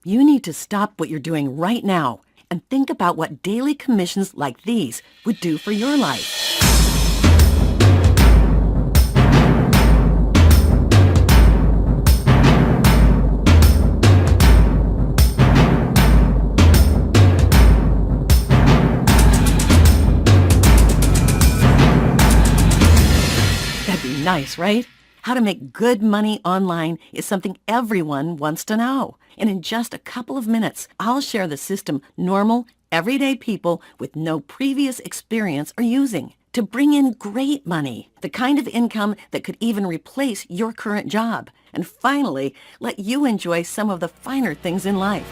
You need to stop what you're doing right now and think about what daily commissions like these would do for your life. That'd be nice, right? How to make good money online is something everyone wants to know. And in just a couple of minutes, I'll share the system normal, everyday people with no previous experience are using to bring in great money, the kind of income that could even replace your current job, and finally, let you enjoy some of the finer things in life.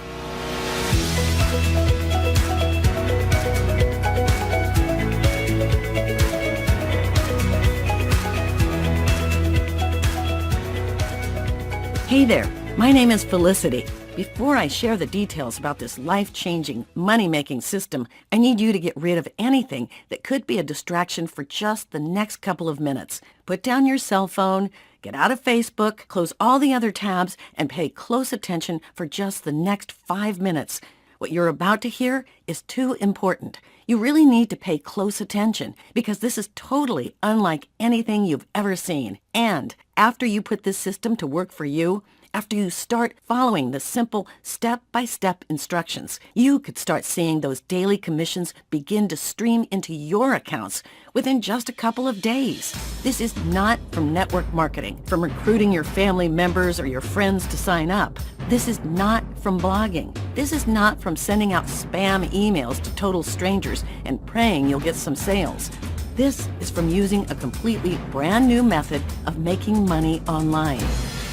Hey there, my name is Felicity. Before I share the details about this life-changing, money-making system, I need you to get rid of anything that could be a distraction for just the next couple of minutes. Put down your cell phone, get out of Facebook, close all the other tabs, and pay close attention for just the next 5 minutes. What you're about to hear is too important. You really need to pay close attention because this is totally unlike anything you've ever seen. And after you put this system to work for you, after you start following the simple step-by-step instructions, you could start seeing those daily commissions begin to stream into your accounts within just a couple of days. This is not from network marketing, from recruiting your family members or your friends to sign up. This is not from blogging. This is not from sending out spam emails to total strangers and praying you'll get some sales. This is from using a completely brand new method of making money online.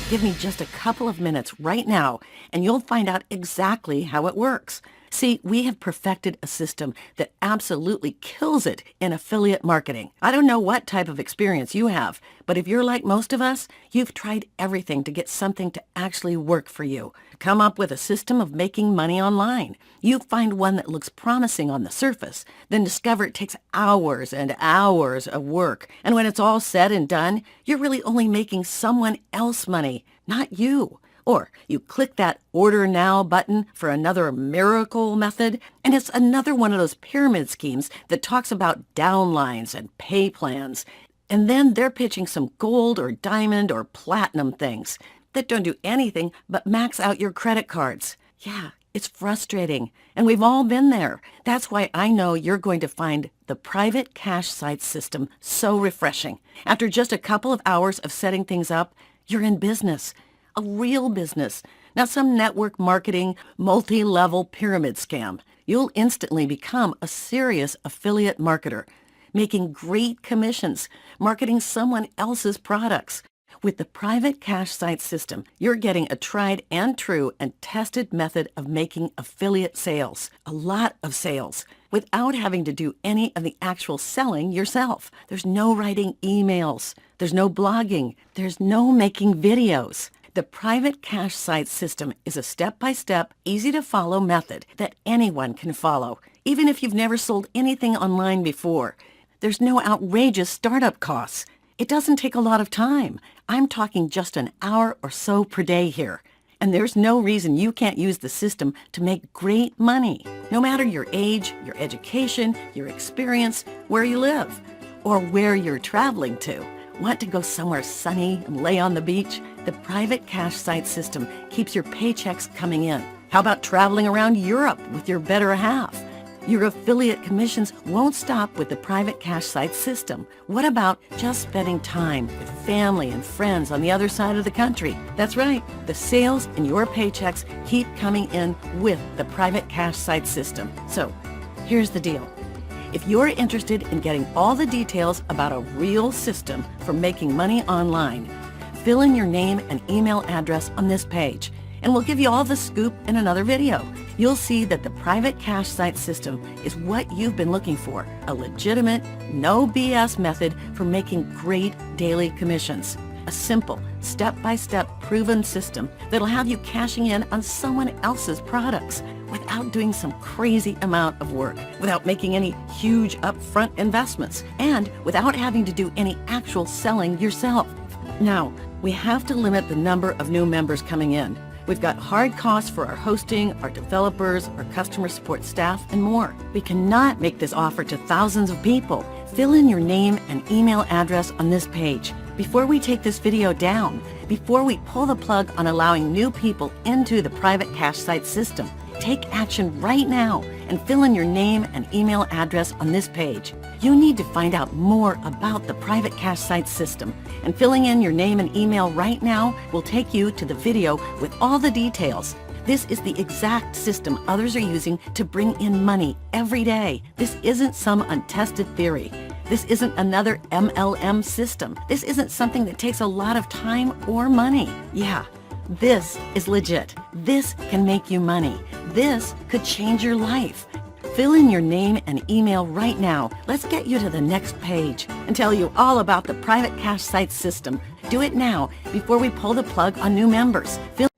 Give me just a couple of minutes right now, and you'll find out exactly how it works. See, we have perfected a system that absolutely kills it in affiliate marketing. I don't know what type of experience you have, but if you're like most of us, you've tried everything to get something to actually work for you. Come up with a system of making money online. You find one that looks promising on the surface, then discover it takes hours and hours of work. And when it's all said and done, you're really only making someone else money, not you. Or you click that Order Now button for another miracle method, and it's another one of those pyramid schemes that talks about downlines and pay plans. And then they're pitching some gold or diamond or platinum things that don't do anything but max out your credit cards. Yeah, it's frustrating, and we've all been there. That's why I know you're going to find the private cash site system so refreshing. After just a couple of hours of setting things up, you're in business. A real business, not some network marketing, multi-level pyramid scam. You'll instantly become a serious affiliate marketer, making great commissions, marketing someone else's products. With the private cash site system, you're getting a tried and true and tested method of making affiliate sales, a lot of sales, without having to do any of the actual selling yourself. There's no writing emails. There's no blogging. There's no making videos. The private cash site system is a step-by-step, easy-to-follow method that anyone can follow, even if you've never sold anything online before. There's no outrageous startup costs. It doesn't take a lot of time. I'm talking just an hour or so per day here. And there's no reason you can't use the system to make great money, no matter your age, your education, your experience, where you live, or where you're traveling to. Want to go somewhere sunny and lay on the beach? The private cash site system keeps your paychecks coming in. How about traveling around Europe with your better half? Your affiliate commissions won't stop with the private cash site system. What about just spending time with family and friends on the other side of the country? That's right. The sales and your paychecks keep coming in with the private cash site system. So here's the deal. If you're interested in getting all the details about a real system for making money online, fill in your name and email address on this page, and we'll give you all the scoop in another video. You'll see that the private cash site system is what you've been looking for, a legitimate, no BS method for making great daily commissions. A simple, step-by-step proven system that'll have you cashing in on someone else's products without doing some crazy amount of work, without making any huge upfront investments, and without having to do any actual selling yourself. Now, we have to limit the number of new members coming in. We've got hard costs for our hosting, our developers, our customer support staff, and more. We cannot make this offer to thousands of people. Fill in your name and email address on this page. Before we take this video down, before we pull the plug on allowing new people into the private cash site system, take action right now and fill in your name and email address on this page. You need to find out more about the private cash site system, and filling in your name and email right now will take you to the video with all the details. This is the exact system others are using to bring in money every day. This isn't some untested theory. This isn't another MLM system. This isn't something that takes a lot of time or money. Yeah, this is legit. This can make you money. This could change your life. Fill in your name and email right now. Let's get you to the next page and tell you all about the private cash site system. Do it now before we pull the plug on new members. Fill